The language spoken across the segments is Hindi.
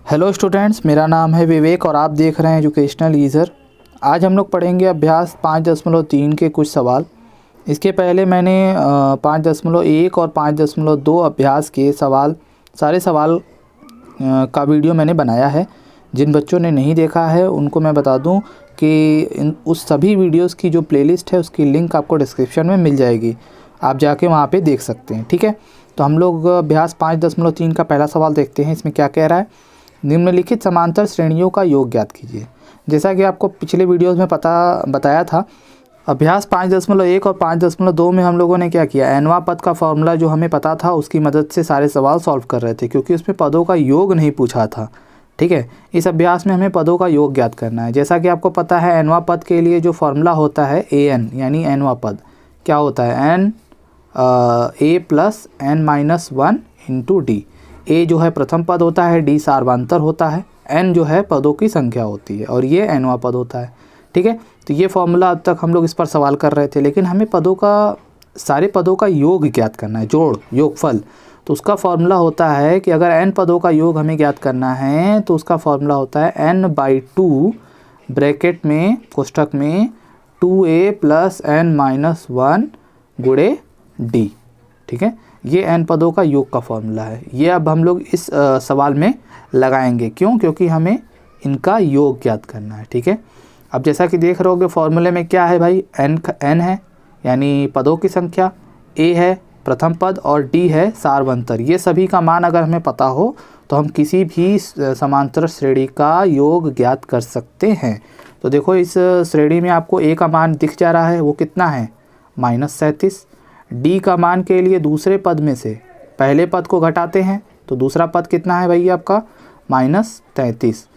हेलो स्टूडेंट्स, मेरा नाम है विवेक और आप देख रहे हैं एजुकेशनल ईज़र। आज हम लोग पढ़ेंगे अभ्यास 5.3 के कुछ सवाल। इसके पहले मैंने 5.1 और 5.2 अभ्यास के सारे सवाल का वीडियो मैंने बनाया है। जिन बच्चों ने नहीं देखा है उनको मैं बता दूं कि उस सभी वीडियोस की जो प्लेलिस्ट है उसकी लिंक आपको डिस्क्रिप्शन में मिल जाएगी, आप जाके वहाँ पे देख सकते हैं। ठीक है, तो हम लोग अभ्यास 5.3 का पहला सवाल देखते हैं। इसमें क्या कह रहा है, निम्नलिखित समांतर श्रेणियों का योग ज्ञात कीजिए। जैसा कि आपको पिछले वीडियोस में बताया था, अभ्यास 5.1 और 5.2 में हम लोगों ने क्या किया, एनवा पद का फॉर्मूला जो हमें पता था उसकी मदद से सारे सवाल सॉल्व कर रहे थे, क्योंकि उसमें पदों का योग नहीं पूछा था। ठीक है, इस अभ्यास में हमें पदों का योग ज्ञात करना है। जैसा कि आपको पता है, एनवा पद के लिए जो फॉर्मूला होता है an, यानी एनवा पद क्या होता है, n a plus n-1 into D. A जो है प्रथम पद होता है, डी सार्वधातुक होता है, एन जो है पदों की संख्या होती है और ये एनवा पद होता है। ठीक है, तो ये फॉर्मूला अब तक हम लोग इस पर सवाल कर रहे थे, लेकिन हमें सारे पदों का योग ज्ञात करना है, जोड़ योगफल। तो उसका फॉर्मूला होता है कि अगर n पदों का योग हमें ज्ञात करना है तो उसका फॉर्मूला होता है n/2 ब्रैकेट में कोष्ठक में 2a प्लस n-1 गुणे डी। ठीक है, ये n पदों का योग का फॉर्मूला है। ये अब हम लोग इस सवाल में लगाएंगे। क्यों? क्योंकि हमें इनका योग ज्ञात करना है। ठीक है, अब जैसा कि देख रहे होगे फॉर्मूले में क्या है भाई, n है यानी पदों की संख्या, a है प्रथम पद और d है सार्वधातुक। ये सभी का मान अगर हमें पता हो तो हम किसी भी समांतर श्रेणी का योग ज्ञात कर सकते हैं। तो देखो, इस श्रेणी में आपको a का मान दिख जा रहा है, वो कितना है, -37। डी का मान के लिए दूसरे पद में से पहले पद को घटाते हैं तो दूसरा पद कितना है भैया आपका, -33,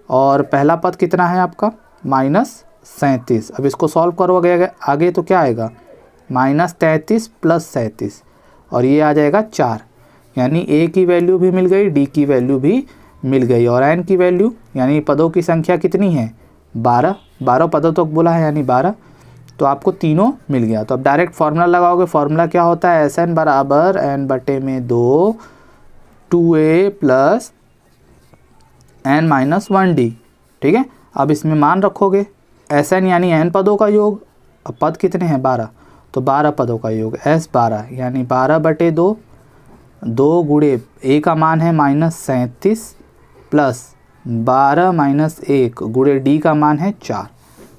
और पहला पद कितना है आपका, -37। अब इसको सॉल्व करोगे आगे तो क्या आएगा, -33 + 37 और ये आ जाएगा 4, यानी ए की वैल्यू भी मिल गई, डी की वैल्यू भी मिल गई, और एन की वैल्यू यानी पदों की संख्या कितनी है, 12 पदों तक बोला है यानी 12, तो आपको तीनों मिल गया। तो अब डायरेक्ट फार्मूला लगाओगे। फार्मूला क्या होता है, एस एन बराबर n/2 2a प्लस n-1d। ठीक है, अब इसमें मान रखोगे, एस एन यानी n पदों का योग, अब पद कितने हैं 12, तो 12 पदों का योग s 12 यानी 12/2, 2 गुणे a का मान है -37 प्लस 12 - 1 गुणे d का मान है 4।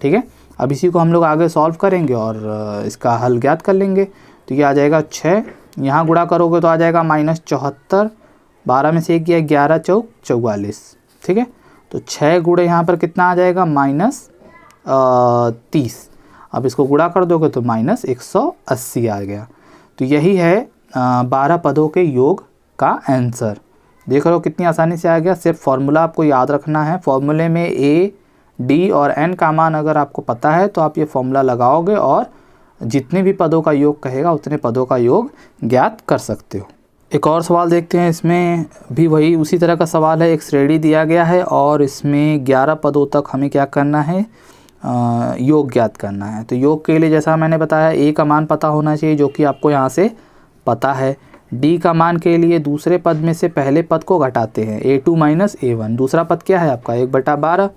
ठीक है, अब इसी को हम लोग आगे सॉल्व करेंगे और इसका हल ज्ञात कर लेंगे। तो ये आ जाएगा 6, यहाँ गुणा करोगे तो आ जाएगा -74, 12 में से 1 गया, 11 चौक 44। ठीक है, तो 6 गुणे यहाँ पर कितना आ जाएगा, -30। अब इसको गुणा कर दोगे तो -180 आ गया। तो यही है 12 पदों के योग का आंसर। देख रहे हो कितनी आसानी से आ गया। सिर्फ फॉर्मूला आपको याद रखना है। फॉर्मूले में ए, डी और एन का मान अगर आपको पता है तो आप ये फॉर्मूला लगाओगे और जितने भी पदों का योग कहेगा उतने पदों का योग ज्ञात कर सकते हो। एक और सवाल देखते हैं। इसमें भी वही उसी तरह का सवाल है। एक श्रेणी दिया गया है और इसमें 11 पदों तक हमें क्या करना है, योग ज्ञात करना है। तो योग के लिए जैसा मैंने बताया, ए का मान पता होना चाहिए जो कि आपको यहाँ से पता है। डी का मान के लिए दूसरे पद में से पहले पद को घटाते हैं, a2 - a1। दूसरा पद क्या है आपका, 1/12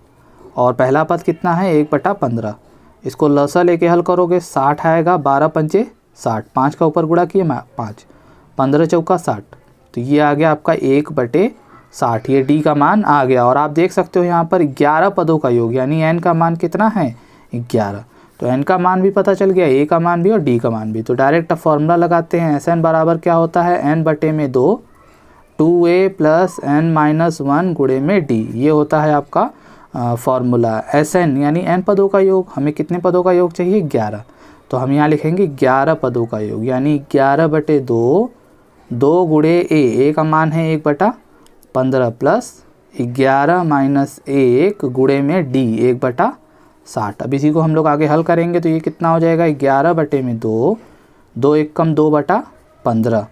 और पहला पद कितना है, 1/15। इसको लसा लेके हल करोगे 60 आएगा, 12 पंचे 60, 5 का ऊपर गुणा किए 5, 15 चौका 60, तो ये आ गया आपका 1/60। ये डी का मान आ गया। और आप देख सकते हो यहाँ पर 11 पदों का योग, यानी एन का मान कितना है, 11। तो एन का मान भी पता चल गया, ए का मान भी और डी का मान भी। तो डायरेक्ट अब फॉर्मूला लगाते हैं। एस एन बराबर क्या होता है, n/2 2a प्लस n-1 गुणे में डी। ये होता है आपका फॉर्मूला। एस एन यानी n पदों का योग, हमें कितने पदों का योग चाहिए, 11। तो हम यहाँ लिखेंगे 11 पदों का योग, यानी 11/2, 2 गुणे ए का मान है 1/15 प्लस 11 - 1 गुणे में डी 1/60। अब इसी को हम लोग आगे हल करेंगे तो ये कितना हो जाएगा, 11/2, 2 1 कम 2/15।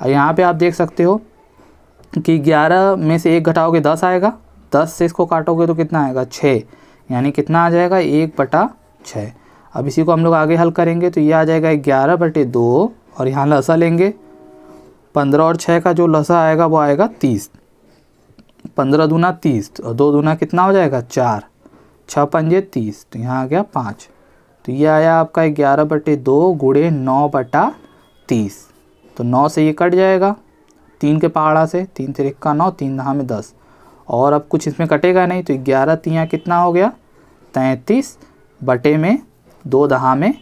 और यहाँ पे आप देख सकते हो कि 11 में से 1 घटाओगे 10 आएगा, 10 से इसको काटोगे तो कितना आएगा, 6, यानी कितना आ जाएगा, 1/6। अब इसी को हम लोग आगे हल करेंगे तो ये आ जाएगा 11/2 और यहाँ लसा लेंगे, 15 और 6 का जो लसा आएगा वो आएगा 30। 15 दूना 30, और 2 दूना कितना हो जाएगा 4, 6 पंजे 30, तो यहाँ आ गया 5। तो ये आया आपका 11/2 गुणे 9/30। तो 9 से ये कट जाएगा 3 के पहाड़ा से, 3 3 का 9, 3 दहा में 10, और अब कुछ इसमें कटेगा नहीं, तो 11 तियाँ कितना हो गया 33 बटे में 2 दहा में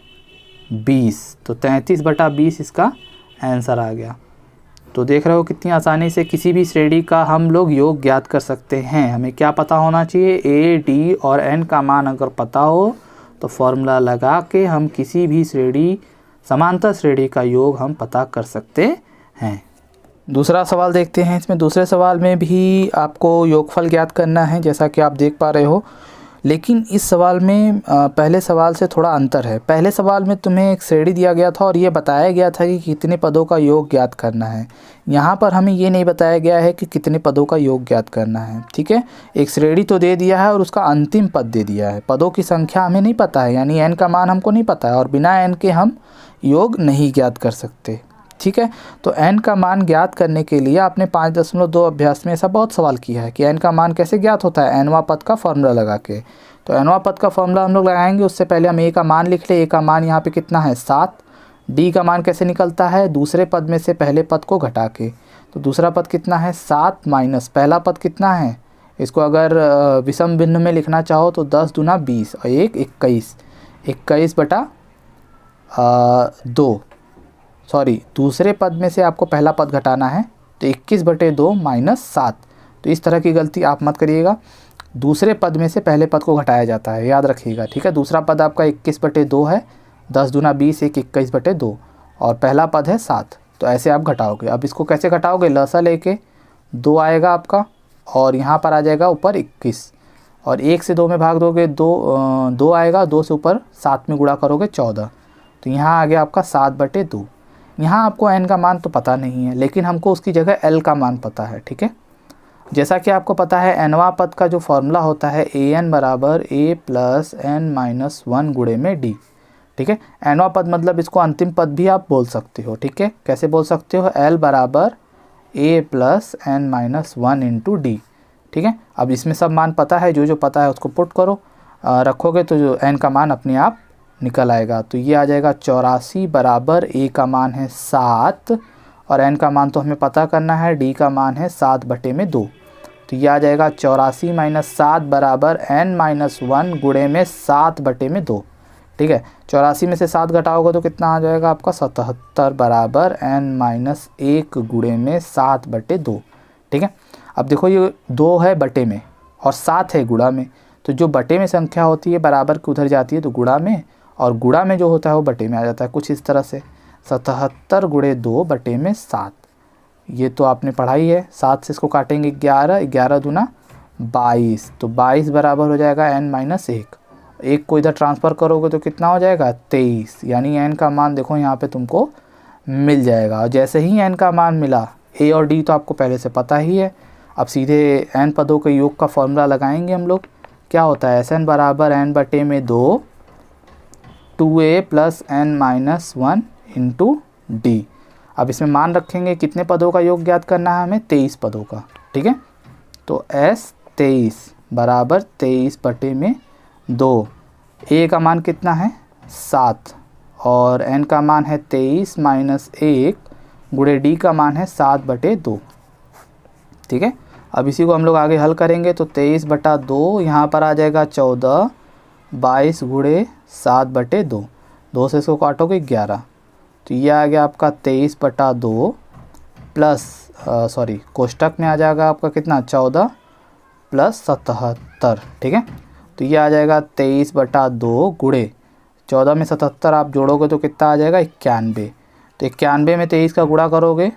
20, तो 33/20 इसका आंसर आ गया। तो देख रहे हो कितनी आसानी से किसी भी श्रेणी का हम लोग योग ज्ञात कर सकते हैं। हमें क्या पता होना चाहिए, ए, डी और एन का मान अगर पता हो तो फॉर्मूला लगा के हम किसी भी श्रेणी, समांतर श्रेणी का योग हम पता कर सकते हैं। दूसरा सवाल देखते हैं। इसमें दूसरे सवाल में भी आपको योगफल ज्ञात करना है, जैसा कि आप देख पा रहे हो, लेकिन इस सवाल में पहले सवाल से थोड़ा अंतर है। पहले सवाल में तुम्हें एक श्रेणी दिया गया था और ये बताया गया था कि कितने पदों का योग ज्ञात करना है। यहाँ पर हमें ये नहीं बताया गया है कि कितने पदों का योग ज्ञात करना है। ठीक है, एक श्रेणी तो दे दिया है और उसका अंतिम पद दे दिया है, पदों की संख्या हमें नहीं पता है, यानी एन का मान हमको नहीं पता है, और बिना एन के हम योग नहीं ज्ञात कर सकते। ठीक है, तो एन का मान ज्ञात करने के लिए आपने 5.2 अभ्यास में ऐसा बहुत सवाल किया है कि एन का मान कैसे ज्ञात होता है, एनवा पद का फॉर्मूला लगा के। तो एनवा पद का फॉर्मूला हम लोग लगाएंगे, उससे पहले हम ए का मान लिख ले। ए का मान यहाँ पे कितना है 7। डी का मान कैसे निकलता है, दूसरे पद में से पहले पद को घटा के। तो दूसरा पद कितना है 7 माइनस पहला पद कितना है, इसको अगर विषम भिन्न में लिखना चाहो तो 10 दूना 20 और 1 21, 21/2, सॉरी दूसरे पद में से आपको पहला पद घटाना है, तो 21/2 माइनस 7। तो इस तरह की गलती आप मत करिएगा, दूसरे पद में से पहले पद को घटाया जाता है, याद रखिएगा। ठीक है, दूसरा पद आपका 21/2 है, 10 दूना 20, 1 21/2, और पहला पद है 7। तो ऐसे आप घटाओगे। अब इसको कैसे घटाओगे, लसा लेके 2 आएगा आपका, और यहाँ पर आ जाएगा ऊपर 21, और 1 से 2 में भाग दोगे 2 आएगा, 2 से ऊपर 7 में गुणा करोगे 14। तो यहाँ आ गया आपका 7/2। यहाँ आपको एन का मान तो पता नहीं है, लेकिन हमको उसकी जगह एल का मान पता है। ठीक है, जैसा कि आपको पता है एनवा पद का जो फॉर्मूला होता है an बराबर a + n-1 गुणे में डी। ठीक है, एनवा पद मतलब इसको अंतिम पद भी आप बोल सकते हो। ठीक है, कैसे बोल सकते हो, l बराबर a + n-1 इंटू डी। ठीक है, अब इसमें सब मान पता है, जो जो पता है उसको पुट करो, रखोगे तो जो एन का मान अपने आप निकल आएगा। तो ये आ जाएगा 84 बराबर a का मान है 7, और n का मान तो हमें पता करना है, d का मान है 7/2। तो ये आ जाएगा 84 माइनस 7 बराबर n-1 गुणे में 7/2। ठीक है, 84 में से 7 घटाओगे तो कितना आ जाएगा आपका 77 बराबर n-1 गुणे में 7/2। ठीक है, अब देखो ये 2 है बटे में और 7 है गुणा में, तो जो बटे में संख्या होती है बराबर की उधर जाती है तो गुणा में, और गुणा में जो होता है वो बटे में आ जाता है, कुछ इस तरह से 77 गुणे 2 बटे में 7। ये तो आपने पढ़ाई है। 7 से इसको काटेंगे 11, 11 दूना 22, तो 22 बराबर हो जाएगा n-1। 1 को इधर ट्रांसफ़र करोगे तो कितना हो जाएगा 23, यानी n का मान देखो यहाँ पे तुमको मिल जाएगा। और जैसे ही n का मान मिला, a और d तो आपको पहले से पता ही है, अब सीधे n पदों के योग का फॉर्मूला लगाएंगे हम लोग। क्या होता है, Sn बराबर n/2 2a + n-1 into D. अब इसमें मान रखेंगे, कितने पदों का योग ज्ञात करना है हमें, 23 पदों का। ठीक है, तो S23 बराबर 23/2। a का मान कितना है 7, और n का मान है 23 माइनस 1 गुणे d का मान है 7/2। ठीक है, अब इसी को हम लोग आगे हल करेंगे, तो 23/2 यहाँ पर आ जाएगा 14, 22 गुणे 7/2, 2 से इसको काटोगे 11, तो ये आ गया आपका 23/2 प्लस कोष्टक में आ जाएगा आपका कितना 14 + 77। ठीक है, तो ये आ जाएगा 23/2 गुणे 14 में 77 आप जोड़ोगे तो कितना आ जाएगा 91। तो 91 में 23 का गुणा करोगे,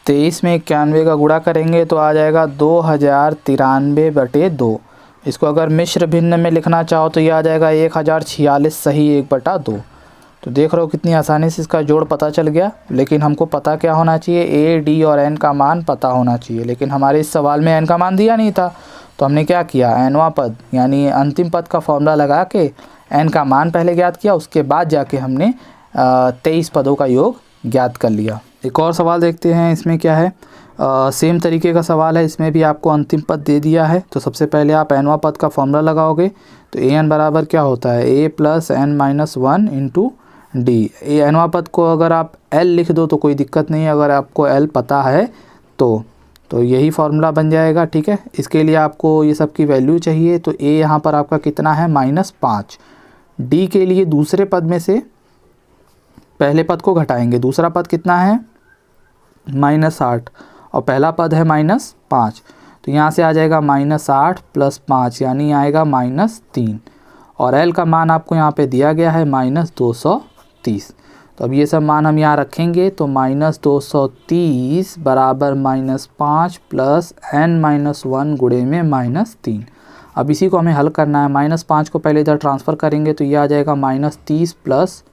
23 में 91 का गुणा करेंगे तो आ जाएगा 2093/2। इसको अगर मिश्र भिन्न में लिखना चाहो तो ये आ जाएगा 1046 सही 1/2। तो देख रहे हो कितनी आसानी से इसका जोड़ पता चल गया। लेकिन हमको पता क्या होना चाहिए, a, d और n का मान पता होना चाहिए। लेकिन हमारे इस सवाल में n का मान दिया नहीं था, तो हमने क्या किया, nवां पद यानी अंतिम पद का फॉर्मूला लगा के n का मान पहले ज्ञात किया, उसके बाद जाके हमने 23 पदों का योग ज्ञात कर लिया। एक और सवाल देखते हैं, इसमें क्या है, सेम तरीके का सवाल है, इसमें भी आपको अंतिम पद दे दिया है। तो सबसे पहले आप एनवा पद का फॉर्मूला लगाओगे। तो ए एन बराबर क्या होता है, A plus N minus one into D. A एनवा पद को अगर आप एल लिख दो तो कोई दिक्कत नहीं है, अगर आपको एल पता है तो यही फार्मूला बन जाएगा। ठीक है, इसके लिए आपको ये सब की वैल्यू चाहिए। तो ए यहाँ पर आपका कितना है, -5। डी के लिए दूसरे पद में से पहले पद को घटाएंगे। दूसरा पद कितना है, -8 और पहला पद है -5। तो यहाँ से आ जाएगा -8 + 5 यानी आएगा -3। और एल का मान आपको यहाँ पे दिया गया है -230। तो अब ये सब मान हम यहाँ रखेंगे। तो -230 बराबर -5 + n-1 गुणे में -3। अब इसी को हमें हल करना है। -5 को पहले इधर ट्रांसफ़र करेंगे तो ये आ जाएगा -230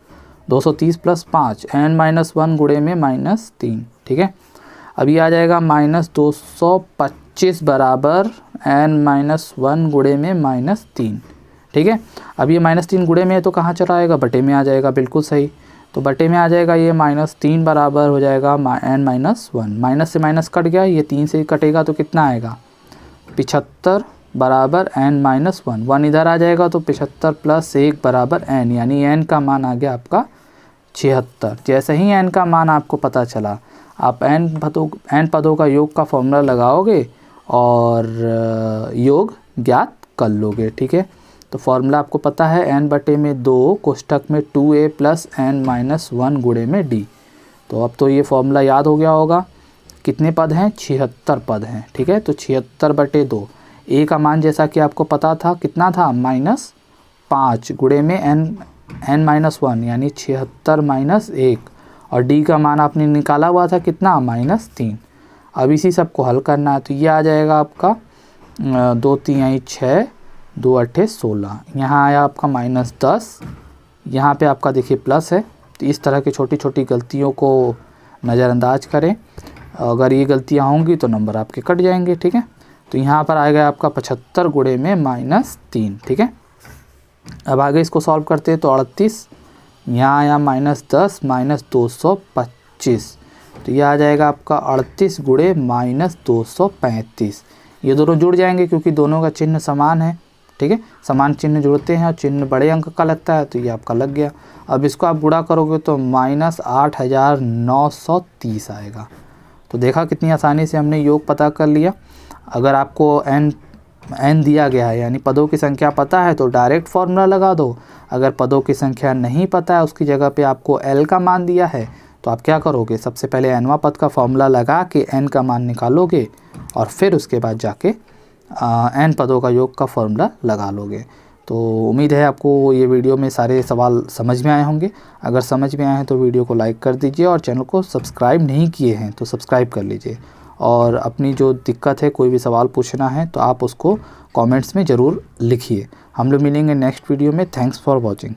+ 5 n-1 गुणे में -3। ठीक है, अब ये आ जाएगा -225 बराबर n-1 गुणे में -3। ठीक है, अब ये -3 गुणे में है तो कहाँ चला आएगा, बटे में आ जाएगा। बिल्कुल सही, तो बटे में आ जाएगा। ये -3 बराबर हो जाएगा n-1। माइनस से माइनस कट गया, ये 3 से कटेगा तो कितना आएगा, 75 बराबर n-1। 1 इधर आ जाएगा तो 75 + 1 बराबर n, यानी n का मान आ गया आपका 76। जैसे ही n का मान आपको पता चला, आप n पदों का योग का फॉर्मूला लगाओगे और योग ज्ञात कर लोगे। ठीक है, तो फॉर्मूला आपको पता है n/2 कोष्टक में 2a + n-1 गुणे में d। तो अब तो ये फॉर्मूला याद हो गया होगा। कितने पद हैं, 76 पद हैं। ठीक है, तो 76/2 a का मान जैसा कि आपको पता था कितना था, -5 गुणे में n-1 यानी 76 - 1 और d का मान आपने निकाला हुआ था कितना, -3। अब इसी सब को हल करना है। तो ये आ जाएगा आपका 2 3 6 2 8 16। यहाँ आया आपका -10, यहाँ पे आपका देखिए प्लस है। तो इस तरह की छोटी छोटी गलतियों को नज़रअंदाज करें। अगर ये गलतियाँ होंगी तो नंबर आपके कट जाएंगे। ठीक है, तो यहाँ पर आएगा आपका 75 गुणे में -3। ठीक है, अब आगे इसको सॉल्व करते हैं। तो 38, यहाँ आया -10 -225। तो ये आ जाएगा आपका 38 गुणे -235। ये दोनों जुड़ जाएंगे क्योंकि दोनों का चिन्ह समान है। ठीक है, समान चिन्ह जुड़ते हैं और चिन्ह बड़े अंक का लगता है, तो ये आपका लग गया। अब इसको आप गुणा करोगे तो -8930 आएगा। तो देखा कितनी आसानी से हमने योग पता कर लिया। अगर आपको n दिया गया है यानी पदों की संख्या पता है तो डायरेक्ट फार्मूला लगा दो। अगर पदों की संख्या नहीं पता है, उसकी जगह पे आपको l का मान दिया है, तो आप क्या करोगे, सबसे पहले nवां पद का फार्मूला लगा के n का मान निकालोगे और फिर उसके बाद जाके n पदों का योग का फॉर्मूला लगा लोगे। तो उम्मीद है आपको ये वीडियो में सारे सवाल समझ में आए होंगे। अगर समझ में आए हैं तो वीडियो को लाइक कर दीजिए और चैनल को सब्सक्राइब नहीं किए हैं तो सब्सक्राइब कर लीजिए। और अपनी जो दिक्कत है, कोई भी सवाल पूछना है तो आप उसको कमेंट्स में ज़रूर लिखिए। हम लोग मिलेंगे नेक्स्ट वीडियो में। Thanks for watching.